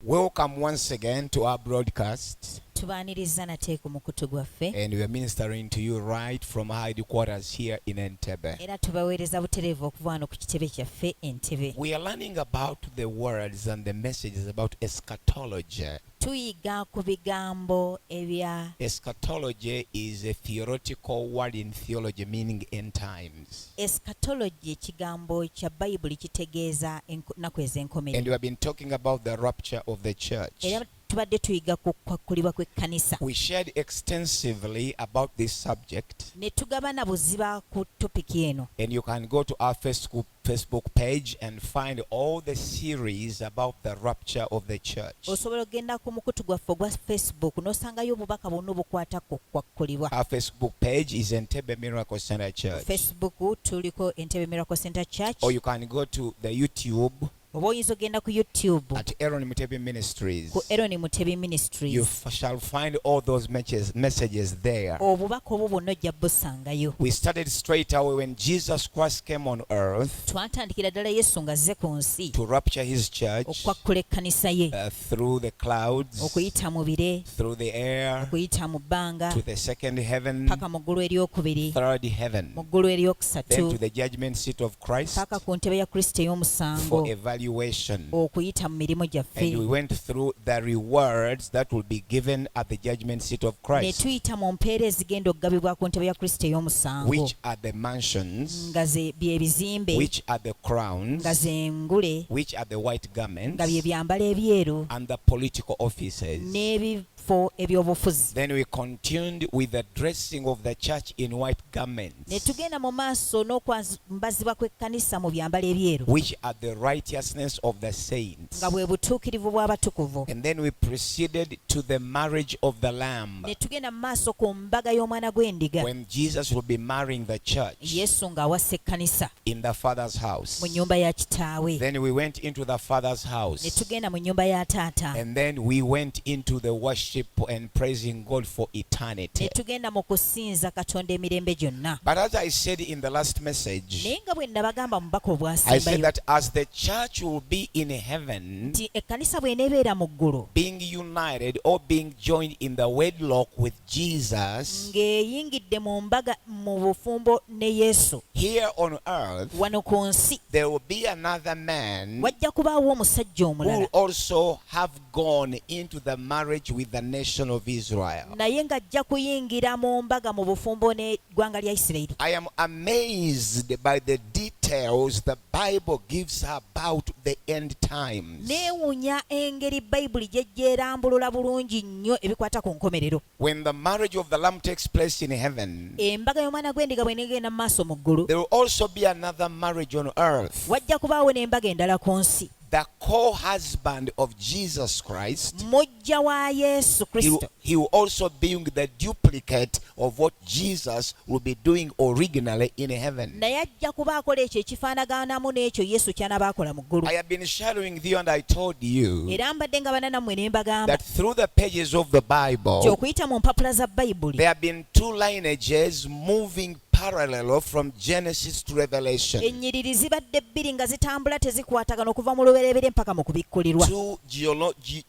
Welcome once again to our broadcast. Tubaaniriza nateeko mukutu gwaffe And we are ministering to you right from our headquarters here in Entebbe. era tubaweereza butereevu okuva wano ku kitebe kyaffe Entebbe. We are learning about the words and the messages about eschatology. Tuyiga ku bigambo ebya Eschatology is a theoretical word in theology meaning end times. eschatology, ekigambo kya Bayibuli kitegeeza ennaku ez'enkomerero. And we have been talking about the rapture of the church. Era tubadde tuyiga ku kwakkulibwa kw'ekkanisa. We shared extensively about this subject. Ne tugabana buziba ku topiki eno. And you can go to our Facebook page and find all the series about the rapture of the church. Osobola okugenda ku mukutu gwaffe ogwa Facebook n'osangayo obubaka bwonna obukwata ku kwakkulibwa. Our Facebook page is Entebbe Miracle Center Church. Facebook tuliko Entebbe Miracle Center Church. Or you can go to the YouTube Oba oyinza ogenda ku YouTube at Aaron Mutebi Ministries. ku Aaron Mutebi Ministries. You shall find all those messages there. Obubaka obwo bwonna ojja busangayo. We started straight away when Jesus Christ came on earth Twatandikira ddala Yesu ng'azze ku nsi to rapture his church okwakkula ekkanisa ye, through the clouds, okuyita mu bire, through the air, okuyita mu bbanga, to the second heaven, paka mu ggulu eryokubiri, third heaven, mu ggulu then to eryokusatu, the judgment seat of Christ paka ku ntebe ya Kristo ey'omusango, for evaluation. okuyita mu mirimu And we gyaffe. went through the rewards that will be given at the judgment seat of Ne Christ, tuyita mu mpeera ezigenda okugabibwa ku ntebe ya Kristo ey'omusango, which are the mansions, nga bye bizimbe, which are the crowns, nga ze ngule, which are the white garments, nga bye byambalo ebyeru, and the political offices. n'ebifo eby'obufuzi. Then we continued with the dressing of the church in white Ne garments, tugenda mu maaso n'okwambazibwa kw'ekkanisa mu byambalo ebyeru, which are the righteousness of the saints. nga bwe butuukirivu bw'abatukuvu. And then we proceeded to the marriage of the Lamb, Ne tugenda mu maaso ku mbaga y'omwana gw'endiga, when Jesus will be marrying the church Yesu ng'awassa ekkanisa in the Father's house. mu nnyumba ya kitaawe. Then we went into the Father's Ne house. tugenda mu nnyumba ya taata. And then we went into the worship and praising God for Ne eternity. tugenda mu kusinza Katonda emirembe gyonna. But as I said in the last message, Naye nga bwe nabagamba mu bubaka I said obwasembayo that as the church will be in heaven, nti ekkanisa bw'eneebeera mu ggulu being united or being joined in the wedlock with Jesus, ng'eyingidde mu mbaga mu bufumbo ne Yesu, here on earth, wano ku nsi there will be another man wajja kubaawo omusajja who will omulala also have gone into the marriage with the nation of Israel. naye ng'ajja kuyingira mu mbaga mu bufumbo n'eggwanga lya Isirayiri. I am amazed by the details the Bible gives about the end times. Neewuunya engeri Bayibuli gy'ejja erambulula bulungi nnyo ebikwata ku nkomerero. When the marriage of the Lamb takes place in heaven, Embaga y'omwana gw'endiga bw'eneegenda mu maaso mu ggulu, there will also be another marriage on earth. wajja kubaawo n'embaga endala ku nsi. The co-husband of Jesus Christ, Mujja wa Yesu Kristo he will also be the duplicate of what Jesus will be doing originally in heaven. naye ajja kuba akola ekyo ekifaanaganamu n'ekyo Yesu ky'anaaba akola mu ggulu. I have been sharing with you and I told you Era mbadde nga bananammwe ne mbagamba that through the pages of the nti Bible, okuyita mu mpapula za Bayibuli there have been two lineages moving parallel from Genesis to Revelation. ennyiriri zibadde bbiri nga zitambula tezikwatagana okuva mu lubereberye mpaka mu kubikkulirwa. Two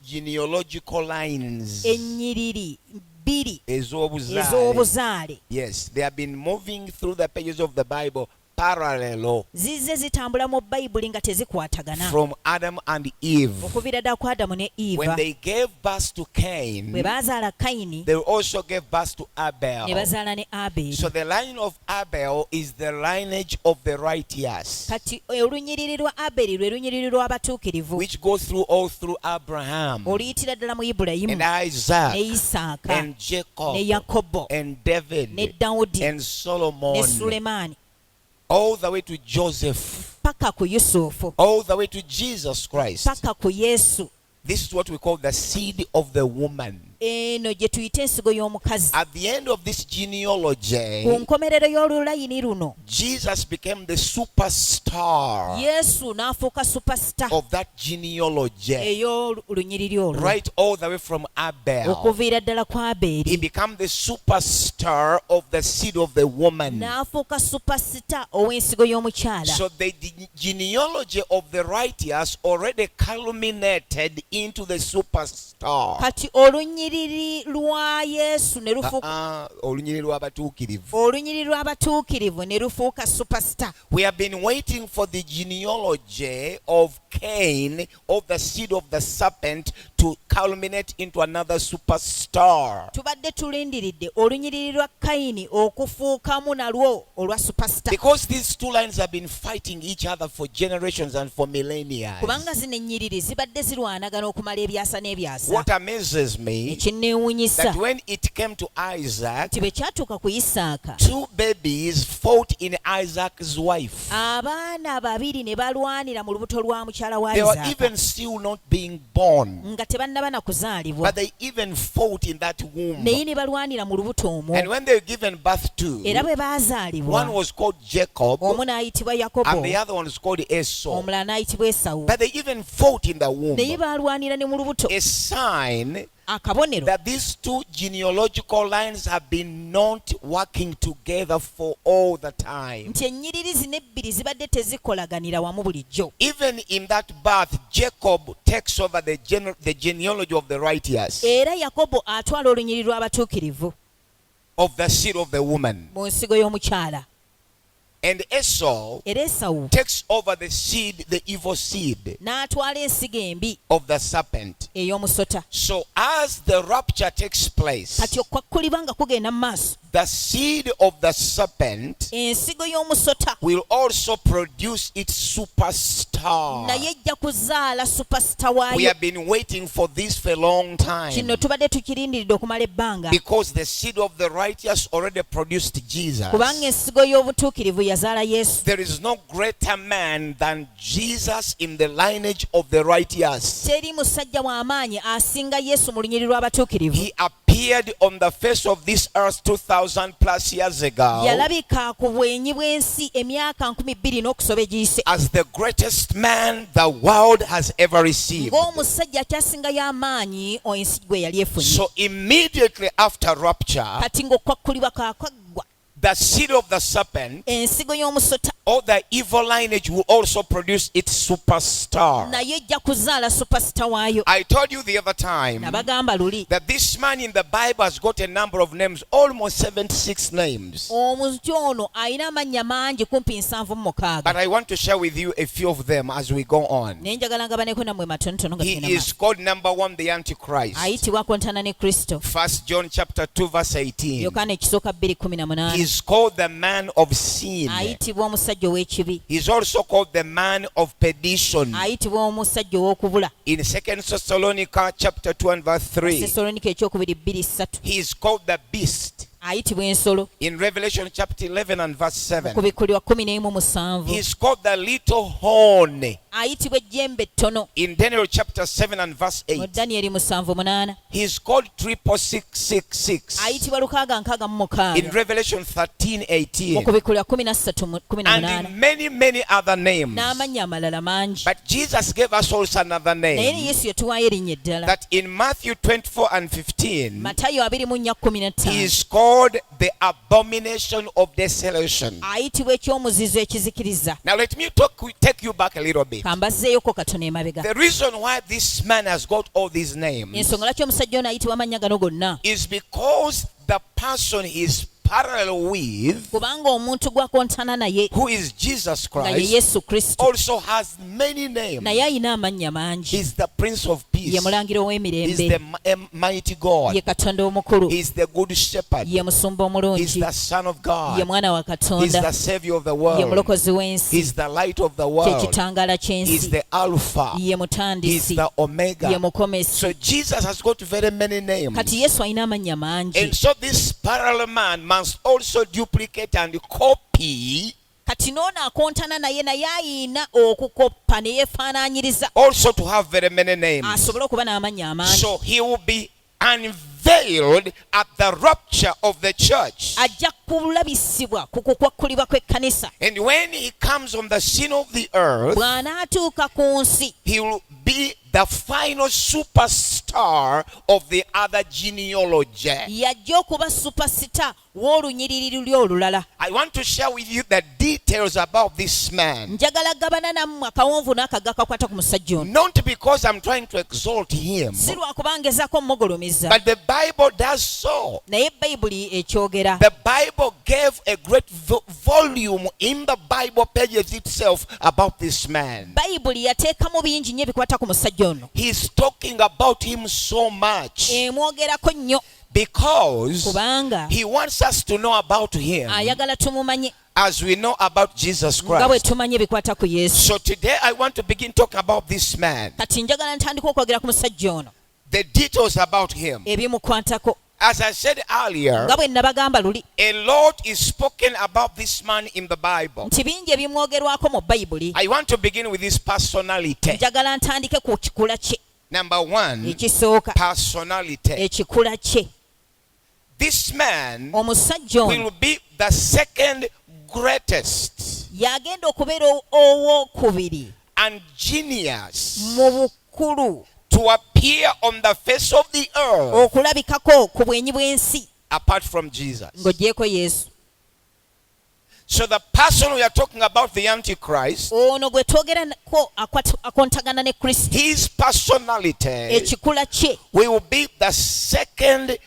genealogical lines Ennyiriri bbiri ez'obuzaale. ez'obuzaale Yes, they have been moving through the pages of the Bible parallel zizze zitambula mu Bayibuli nga tezikwatagana from Adam and Eve. okuviira ddala ku Adamu ne When Eva they gave birth to Cain, bwe baazaala Kayini they also gave birth to ne Abel. bazaala ne Aberi. So the line of Abel is the lineage of the righteous, Kati olunyiriri lwa Aberi lwe lunyiriri lw'abatuukirivu which goes through all through Abraham oluyitira ddala mu Ibulayimu and Isaac ne Isaaka and Jacob ne Yakobo and David ne Dawudi and ne Solomon, Sulemaani all the way to Joseph, paka ku Yusufu all the way to Jesus Christ. paka ku Yesu. This is what we call the seed of the woman. eno gye tuyita ensigo y'omukazi. At the end of this genealogy, Ku nkomerero y'olulayini luno Jesus became the superstar Yesu n'afuuka superstar of that genealogy, ey'olunyiriri olwo, right all the way from Abel. okuviira ddala kwa He Abeeri. became the superstar of the seed of the woman. N'afuuka superstar ow'ensigo y'omukyala. So the genealogy of the righteous already culminated into the superstar. Kati olunyiriri lwa Yesu ne lufuuka Olunyiriri lw'abatuukirivu. olunyiriri lw'abatuukirivu ne lufuuka superstar. We have been waiting for the genealogy of Cain, of the seed of the serpent, to culminate into another superstar. Tubadde tulindiridde olunyiriri lwa Kayini okufuukamu nalwo olwa superstar. Because these two lines have been fighting each other for generations and for millennia. Kubanga zino ennyiriri zibadde zirwanagana okumala ebyasa n'ebyasa. What amazes me, Ekinneewuunyisa that when it came to Isaac, nti bwe kyatuuka ku Isaaka, two babies fought in Isaac's wife. abaana babiri ne balwanira mu lubuto lwa mukyala wa They were Isaaka even still not being born, nga tebannaba na kuzaalibwa, but they even fought in that womb. naye ne balwanira mu lubuto omwo. And when they were given birth to, Era bwe baazaalibwa, one was called Jacob omu n'ayitibwa and Yakobo, the other one was called Esau. omulala n'ayitibwa Esawu. But they even fought in the womb. Naye balwanira ne mu lubuto. A sign Akabonero that these two genealogical lines have been not working together for all the time. nti ennyiriri zino ebbiri zibadde tezikolaganira wamu bulijjo. Even in that birth, Jacob takes over the genealogy of the righteous, Era Yakobo atwala olunyiriri lw'abatuukirivu of the seed of the woman. mu nsigo y'omukyala. And Esau Era Esawu takes over the seed, the evil seed n'atwala ensigo embi of the serpent. ey'omusota. So as the rapture takes place, Kati okwakkulibwa nga kugenda mu maaso, the seed of the serpent ensigo y'omusota will also produce its superstar. naye ejja kuzaala supasita We waayo. have been waiting for this for a long time, Kino tubadde tukirindiridde okumala ebbanga, because the seed of the righteous already produced Jesus. kubanga ensigo y'obutuukirivu yazaala Yesu. There is no greater man than Jesus in the lineage of the righteous. Teri musajja w'amaanyi asinga Yesu mu lunyiriri lw'abatuukirivu. He appeared on the face of this earth 2,000 plus years ago Yalabika ku bwenyi bw'ensi emyaka 2000 n'okusoba egiyise, as the greatest man the world has ever received. ng'omusajja akyasingayo amaanyi ensi gwe yali efunye. So immediately after rapture, Kati ng'okwakkulibwa kaakaggwa, the seed of the serpent, ensigo y'omusota or the evil lineage, will also produce its superstar. naye ejja kuzaala supasita waayo. I told you the other time Nabagamba luli, that this man in the Bible has got a number of names, almost 76 names. omuntu ono alina amannya mangi kumpi 76. But I want to share with you a few of them as we go on. Naye njagala ngabaneko nammwe matonotono nga tugenda He is maaso. called number one, the Antichrist. Ayitibwa kontana ne Kristo. 1 John chapter 2 verse 18. Yokaana ekisooka 2:18. He is called the man of sin. Ayitibwa omusajja ow'ekibi. He is also called the man of perdition. Ayitibwa omusajja ow'okubula. In 2 Thessalonica chapter 2 and verse 3, Sesalonika ekyokubiri 2:3. he is called the beast. Ayitibwa ensolo. In Revelation chapter 11 and verse 7, Ku bikkulirwa 11:7. he is called the little horn. Ayitibwa ejjembe ettono. In Daniel chapter 7 and verse Mu 8, Danyeri 7:8. he is called 666. Ayitibwa 666. In Revelation 13:18, Ku bikkulirwa 13:18. and in many, many other names. N'amannya amalala mangi. But Jesus gave us also another Naye ne name, Yesu yatuwaayo erinnya eddala. that in Matthew 24 and 15, Matayo 24:15. he is called the abomination of desolation. Ayitibwa ekyomuzizo ekizikiriza. Now let me take you back a little bit. Kambazzeeyoko katono emabega. The reason why this man has got all these names Ensonga lwaki omusajja ono ayitibwa amannya gano gonna, is because the person he is parallel with, kubanga omuntu gwakontana naye who is Jesus nga ye Christ, Yesu Kristo also has many names. naye alina amannya mangi. He's the Prince of Peace. Ye mulangiro He's w'emirembe, the mighty God. ye Katonda omukulu, He's the good shepherd. ye musumba He's omulungi, the Son of ye God. mwana wa He's Katonda, the Savior of the ye world. mulokozi w'ensi, He's the light of the kye world. kitangaala He's ky'ensi, the Alpha. ye He's mutandisi, the ye Omega. mukomesi. So Jesus has got very many names. Kati Yesu alina amannya mangi. And so this parallel man must also duplicate and copy, Kati n'ono akontana naye ayina okukoppa ne yeefaanaanyiriza also to have very many names. asobole okuba n'amannya amangi. So he will be unveiled at the rapture of the church. ajja kulabisibwa ku kukwakkulibwa kw'ekkanisa. And when he comes on the scene of the earth, bw'anaatuuka ku nsi he will be the final superstar of the other genealogy. yajja okuba supasita w'olunyiriri luli olulala. I want to share with you the details about this man. njagala gabana nammwe akawonvu n'akaga kakwata ku musajja ono. Not because I'm trying to exalt him, si lwakuba ngezaako mmugulumiza, but the Bible does so. naye bayibuli ekyogera. The Bible gave a great volume in the Bible pages itself about this man. bayibuli yateekamu bingi nnyo ebikwata ku musajja ono. He's talking about him so much emwogerako nnyo because kubanga he wants us to know about him ayagala tumumanye as we know about Jesus nga bwe Christ. tumanye ebikwata ku yesu. So today I want to begin talking about this man, kati njagala ntandika okwogera ku musajja ono the details about him. ebimukwatako. As I said earlier, nga bwe nabagamba luli a lot is spoken about this man in the Bible. nti bingi ebimwogerwako mu bayibuli. I want to begin with his personality. njagala ntandike ku kikula kye. Number one, ekisooka personality. ekikula kye. This man omusajja ono will be the second greatest yagenda okubeera owookubiri and genius mu bukulu to appear on the face of the earth okulabikako ku bwenyi bw'ensi apart from Jesus. ng'ogyeko yesu. So the person we are talking about, the Antichrist, ono gwe twogerako akontagana ne kristo. his personality ekikula kye will be the second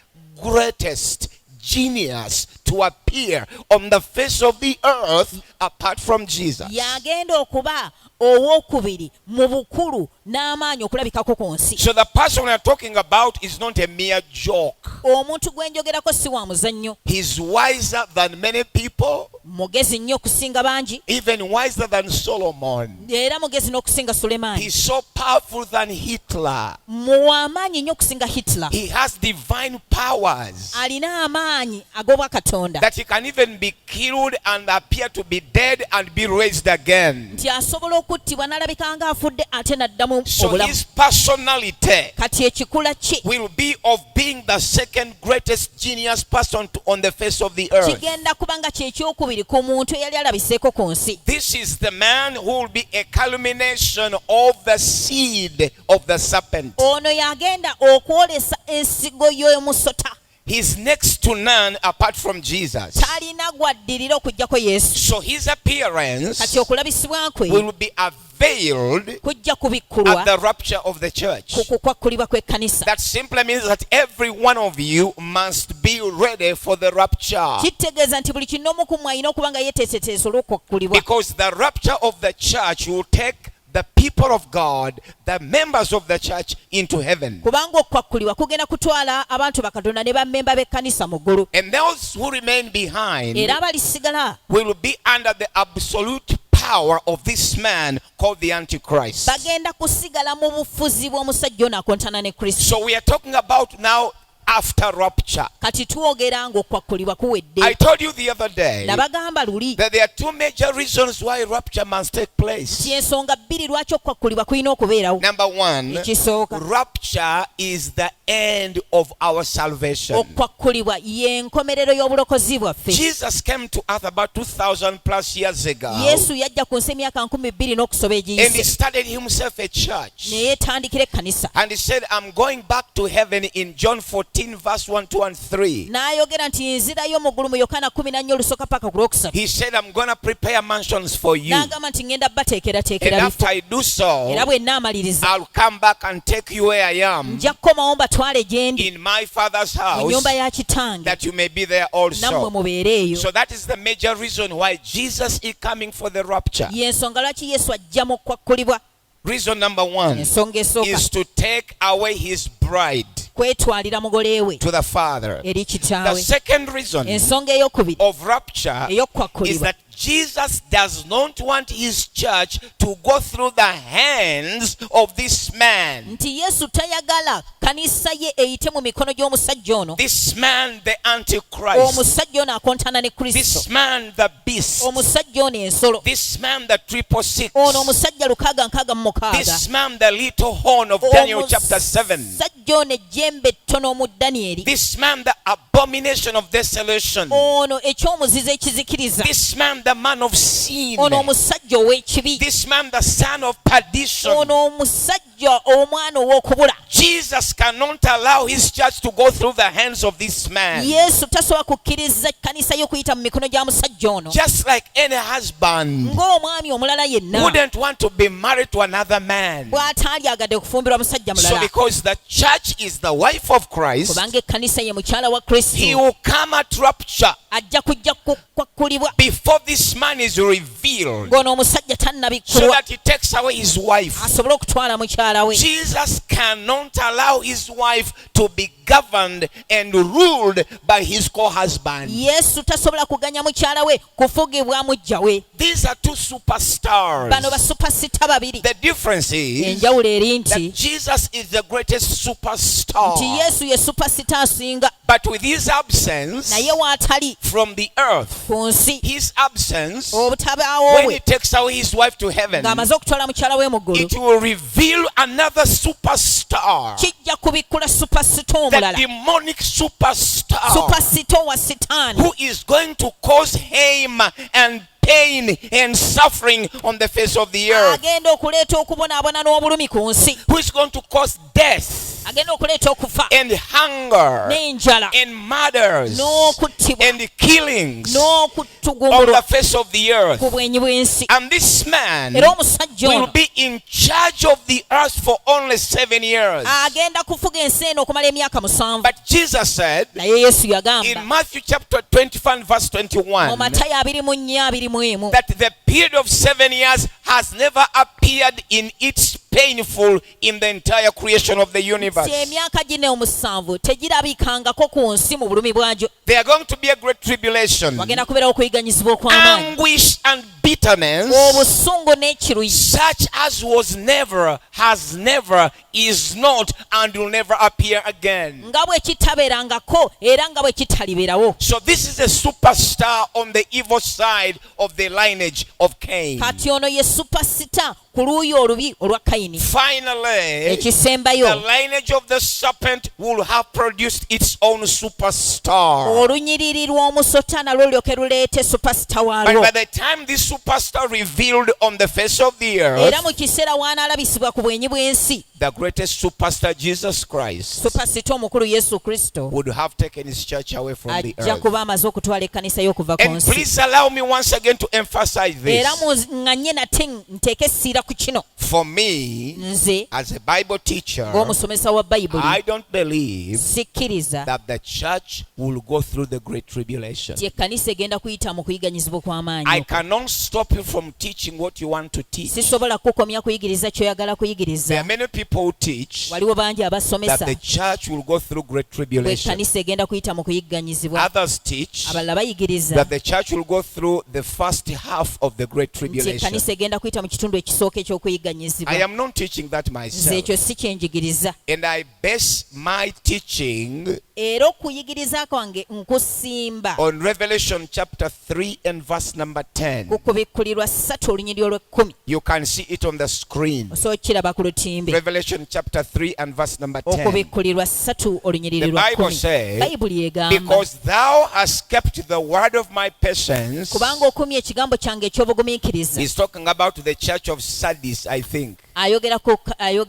greatest genius to appear on the face of the earth apart from Jesus. yagenda okuba owookubiri mu bukulu n'amaanyi okulabikako ku nsi. So the person we are talking about is not a mere joke. omuntu gwe njogerako si wa muzannyo. He's wiser than many people, mugezi nnyo okusinga bangi, even wiser than Solomon. era mugezi n'okusinga sulemaani. He's so powerful than Hitler. muwamaanyi nnyo okusinga hitler. He has divine powers alina amaanyi ag'obwakatonda that he can even be killed and appear to be dead and be raised again. nti asobola okuttibwa n'alabika nga afudde ate n'addamu So obulamu. his personality kati ekikula kye will be of being the second greatest genius person on the face of the earth. kigenda kuba nga kyekyokubiri ku muntu eyali alabiseeko ku nsi. This is the man who will be a culmination of the seed of the serpent. ono yagenda okwolesa ensigo y'omusota. He's next to none apart from Jesus. talina gwaddirira okuggyako yesu. So his appearance kati okulabisibwa kwe will be veiled kujja at kubikkulwa the rapture of the church. ku kukwakkulibwa kw'ekkanisa. That simply means that every one of you must be ready for the rapture. kitegeeza nti buli kinoomu ku mmwe alina okuba nga yeeteeseteese olw'okwakkulibwa. Because the rapture of the church will take the people of God, the members of the church, into heaven. kubanga okwakkulibwa kugenda kutwala abantu bakatonda ne bammemba b'ekkanisa mu ggulu. And those who remain behind era abalisigala will be under the absolute power of this man called the Antichrist. bagenda kusigala mu bufuzi bw'omusajja ono akontana ne kristo. So we are talking about now after rapture. kati twogera ng'okwakkulibwa kuwedde. I told you the other day nabagamba luli that there are two major reasons why rapture must take place. ti ensonga bbiri lwaki okwakkulibwa kulina okubeerawo. Number one, ekisooka rapture is the end of our salvation. okwakkulibwa y'enkomerero y'obulokozi bwaffe. Jesus came to earth about 2,000 plus years ago, yesu yajja ku nsi emyaka 2,000 n'okusoba and he egiyise started himself a church. ne yeetandikira ekkanisa. And he said, I'm going back to heaven in John 14 verse 1, 2 and 3. n'ayogera nti nzirayo mu ggulu mu yokaana 14 olusooka paka ku lwokusatu. He said, I'm going to prepare mansions for you. n'agamba nti ngenda And bateekerateekera after bifo. I do so, era bwe naamaliriza I'll come back and take you where I am, nja kukomawo mbatwale gye ndi in my Father's mu house, nnyumba ya kitange, that you may be there nammwe also. mubeere eyo. So that is the major reason why Jesus is coming for the rapture. y'ensonga lwaki yesu ajja mu kwakkulibwa. Reason number one ensonga esooka is to take away his bride kwetwalira mugole we to the Father. eri The kitaawe. second reason ensonga ey'okubiri of rapture is ey'okwakkulibwa that Jesus does not want his church to go through the hands of this man. nti Yesu tayagala kanisa ye eyite mu mikono gy'omusajja ono. This man, the Antichrist. Omusajja ono akontana ne Kristo. This man, the beast. Omusajja ono ensolo. This man, the 666. Ono omusajja 666. This man, the little horn of Daniel chapter 7. Omusajja ono ejjembe ettono mu Danyeri. This man, the abomination of desolation. Ono ekyomuzizo ekizikiriza. This man, the man of sin. Ono omusajja ow'ekibi. This man, the son of perdition. Ono omusajja omwana ow'okubula. Jesus cannot allow his church to go through the hands of this man. Yesu tasobola kukkiriza kanisa y'okuyita mu mikono gya musajja ono. Just like any husband ng'omwami omulala yenna wouldn't want to be married to another man. bw'ataalyagadde kufumbirwa musajja So mulala. because the church is the wife of Christ, Kubanga ekkanisa ye mukyala wa Kristo. he will come at rapture Ajja kujja kukwakulibwa before this man is revealed, ng'ono omusajja so tannabikkulwa that he takes away his wife. asobole okutwala mukyala we. Jesus cannot allow his wife to be governed and ruled by his co-husband. Yesu tasobola kuganya mukyala we kufugibwa mujja we. These are two superstars. Bano basupasita babiri. The difference is Enjawulo eri nti that Jesus is the greatest superstar. nti Yesu ye supasita asinga, But with his absence naye waatali from the earth, ku nsi, his absence, obutabaawo when bwe he takes away his wife to heaven, ng'amaze okutwala mukyala we mu ggulu, it will reveal another superstar. kijja kubikkula supasita The omulala, demonic superstar supasita owa sitaani who is going to cause harm and pain and suffering on the face of the earth, agenda okuleeta okubonaabona n'obulumi ku nsi, who is going to cause death agenda okuleeta okufa and hunger n'enjala and murders n'okuttibwa and killings on n'okuttugumulwa the face of the earth. ku bwenyi bw'ensi. And this man Era omusajja will ono be in charge of the earth for only 7 years. agenda kufuga ensi eno okumala emyaka 7. But Jesus said Naye Yesu in yagamba Matthew chapter 25 verse mu 21 Matayo 24:21 that the period of 7 years has never appeared in its painful in the entire creation of the universe. nti emyaka gino 7 tegirabikangako ku nsi mu bulumi bwagyo. There are going to be a great tribulation, Wagenda kubeerawo okuyiganyizibwa okw'amaanyi, anguish and bitterness, obusungu n'ekiruyi, such as was never, has never, is not, and will never appear again. nga bwe kitabeerangako era nga bwe kitalibeerawo. So this is a superstar on the evil side of the lineage of Cain. Kati ono ye supasita ku luuyi olubi olwa Kayini. Finally, the Ekisembayo, lineage of the serpent will have produced its own superstar. olunyiriri lw'omusota nalwo lyoke luleete supasita But waalwo. by the time this superstar revealed on the face of the earth, Era mu kiseera w'anaalabisibwa ku bwenyi bw'ensi, the greatest superstar, Jesus Christ, supasita omukulu Yesu Kristo would have taken his church away from the ajja earth. kuba amaze okutwala ekkanisa y'okuva ku And nsi. please allow me once again to emphasize Era this. ŋŋanye nate nteeke essira ku kino. For me, Nze as a Bible teacher, ng'omusomesa wa Bayibuli I don't believe sikkiriza that the church will go through the great tribulation. nti ekkanisa egenda kuyita mu kuyiganyizibwa I kw'amaanyi. cannot stop you from teaching what you want to teach. Sisobola kukomya kuyigiriza ky'oyagala There kuyigiriza. are many people who teach Waliwo bangi that abasomesa the church will go through great bwe tribulation. ekkanisa egenda kuyita mu kuyiganyizibwa. Others teach Abalala bayigiriza that the church will go through the first half of the great nti tribulation. ekkanisa egenda kuyita mu kitundu ekisooka eky'okuyiganyizibwa. I am not teaching that Nze myself. ekyo si kyenjigiriza. And I base my teaching Era okuyigiriza kwange nkusimba on Revelation chapter 3 and verse number 10. ku kubikkulirwa 3 olunyiriri olw'ekkumi. You can see it on the screen. Osobola kiraba ku lutimbe. Revelation chapter 3 and verse number 10. Okubikkulirwa 3 olunyiriri The Bible lw'ekkumi. says, Bayibuli egamba because thou hast kept the word of my patience. kubanga okumya ekigambo kyange eky'obugumiikiriza. He's talking about the church of Sardis, I think. ayogera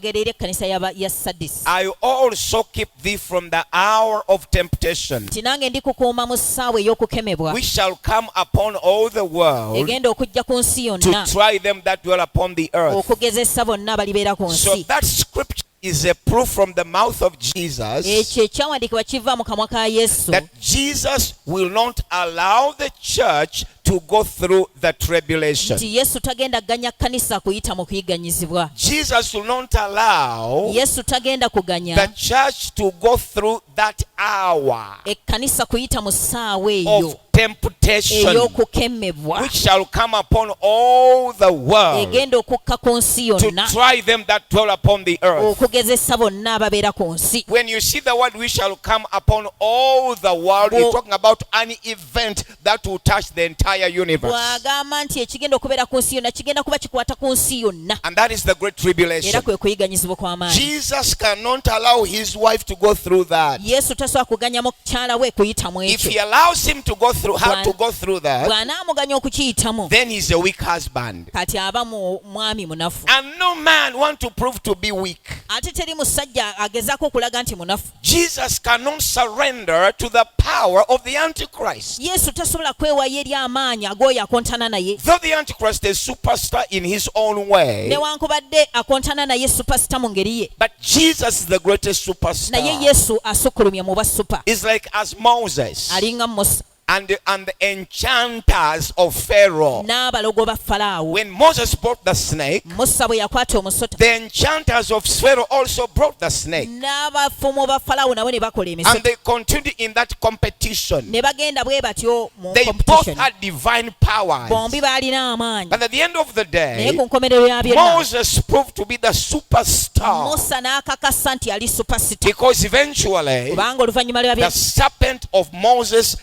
eri ekkanisa ya Sadisi. I also keep thee from the hour of temptation, Nti nange ndikukuuma mu ssaawa ey'okukemebwa which shall come upon all the world egenda okujja ku nsi to yonna try them that dwell upon the earth. okugezesa bonna abalibeera ku So nsi. that scripture is a proof from the mouth of Jesus Ekyo ekyawandiikibwa kiva mu kamwa ka Yesu that Jesus will not allow the church to go through the tribulation. nti Yesu tagenda kuganya kkanisa kuyita mu kuyiganyizibwa. Jesus will not allow Yesu tagenda the kuganya church to go through that hour ekkanisa kuyita mu ssaawa eyo of temptation ey'okukemebwa which shall come upon all the world egenda okukka ku nsi to yonna try them that dwell upon the earth. okugezesa bonna ababeera ku nsi. When you see the word we shall come upon all the world, you're talking about an event that will touch the entire universe. bw'agamba nti ekigenda okubeera ku nsi yonna kigenda kuba kikwata ku nsi yonna, And that is the great tribulation. era kwe kuyiganyizibwa kw'amaanyi. Jesus cannot allow his wife to go through that. yesu tasobola kuganya mukyala we kuyitamu If he ekyo. allows him to go through, how to go through that, bw'anaamuganya okukiyitamu then he's a weak husband. kati aba mwami munafu. And no man want to prove to be weak. ate teri musajja agezaako okulaga nti munafu. Jesus cannot surrender to the power of the Antichrist. yesu tasobola kwewaayo eri amaanyi ag'oyo akontana naye. Though the Antichrist is superstar in his own way, newankubadde akontana naye supasita mu ngeri ye, but Jesus is the greatest naye superstar. yesu asukkulumya mu basupa. It's like as Moses alinga musa and the enchanters of Pharaoh. n'abalogo ba falaawo. When Moses brought the snake, musa bwe yakwata omusota, the enchanters of Pharaoh also brought the snake. n'abafumu ba falaawo nabo ne bakola And emisota, they continued in that competition. ne bagenda bwe batyo mu They both competition. had divine powers. bombi baalina amaanyi, But at the end of the naye day, ku nkomerero ya byonna Moses proved to be the superstar. musa n'akakasa nti yali supasita, Because eventually, kubanga oluvannyuma lwa the bya serpent of Moses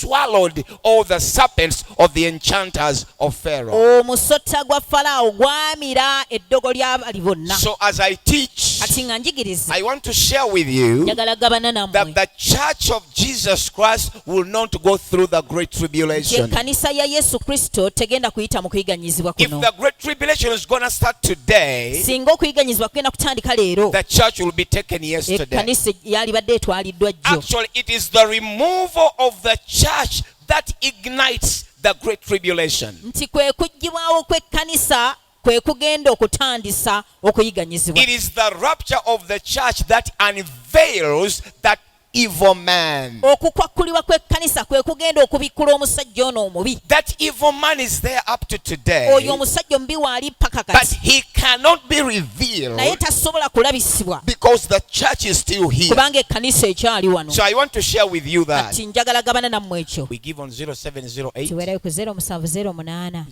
swallowed all the serpents of the enchanters of Pharaoh. omusota gwa falaawo gwamira eddogo ly'abali bonna. So as I teach, kati nga njigiriza, I want to share with you njagala gabana that nammwe the church of Jesus Christ will not go through the great nti tribulation. ekkanisa ya yesu kristo tegenda kuyita mu kuyiganyizibwa If kuno. the great tribulation is going to start today, singa okuyiganyizibwa kugenda kutandika leero, the church will be taken yesterday. ekkanisa yalibadde etwaliddwa jjo. Actually, it is the removal of the church that ignites the great tribulation. nti kwe kuggyibwawo kw'ekkanisa kwe kugenda okutandisa okuyiganyizibwa. It is the rapture of the church that unveils that evil man. okukwakkulibwa kw'ekkanisa kwe kugenda okubikkula omusajja ono omubi. That evil man is there up to today, oyo omusajja omubi waali paka but kati, he cannot be revealed naye tasobola kulabisibwa because the church is still here. kubanga ekkanisa ekyali wano. So I want to share with you that kati njagala gabana nammwe ekyo. we give on 0708 kiweerayo ku 0708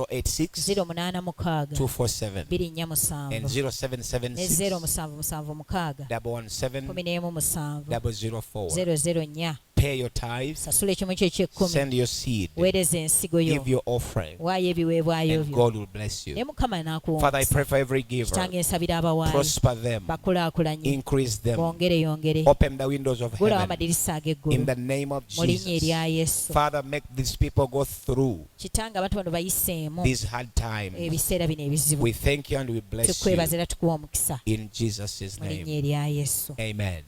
086 086 247 247 and ne 0776 0776 117 117 004. 004. Pay your tithes, sasula ekimu kyo eky'ekkumi, send your seed, weereza ensigo yo, give your offering, waayo ebiweebwayo and byo, God will bless ne you. mukama Father, I n'akuwa. pray for every giver. kitange nsabira abawaayi Prosper them, bakulaakulanye, increase them, bongere, open the windows of gulawo heaven amadirisa in ag'eggulu the name of mu linnya Jesus. erya yesu. Father, make these people go through kitange abantu bano bayiseemu these hard times. ebiseera bino ebizibu. We thank you and we bless you tukwebaza era tukuwa omukisa in Jesus' mu linnya name. erya yesu. Amen.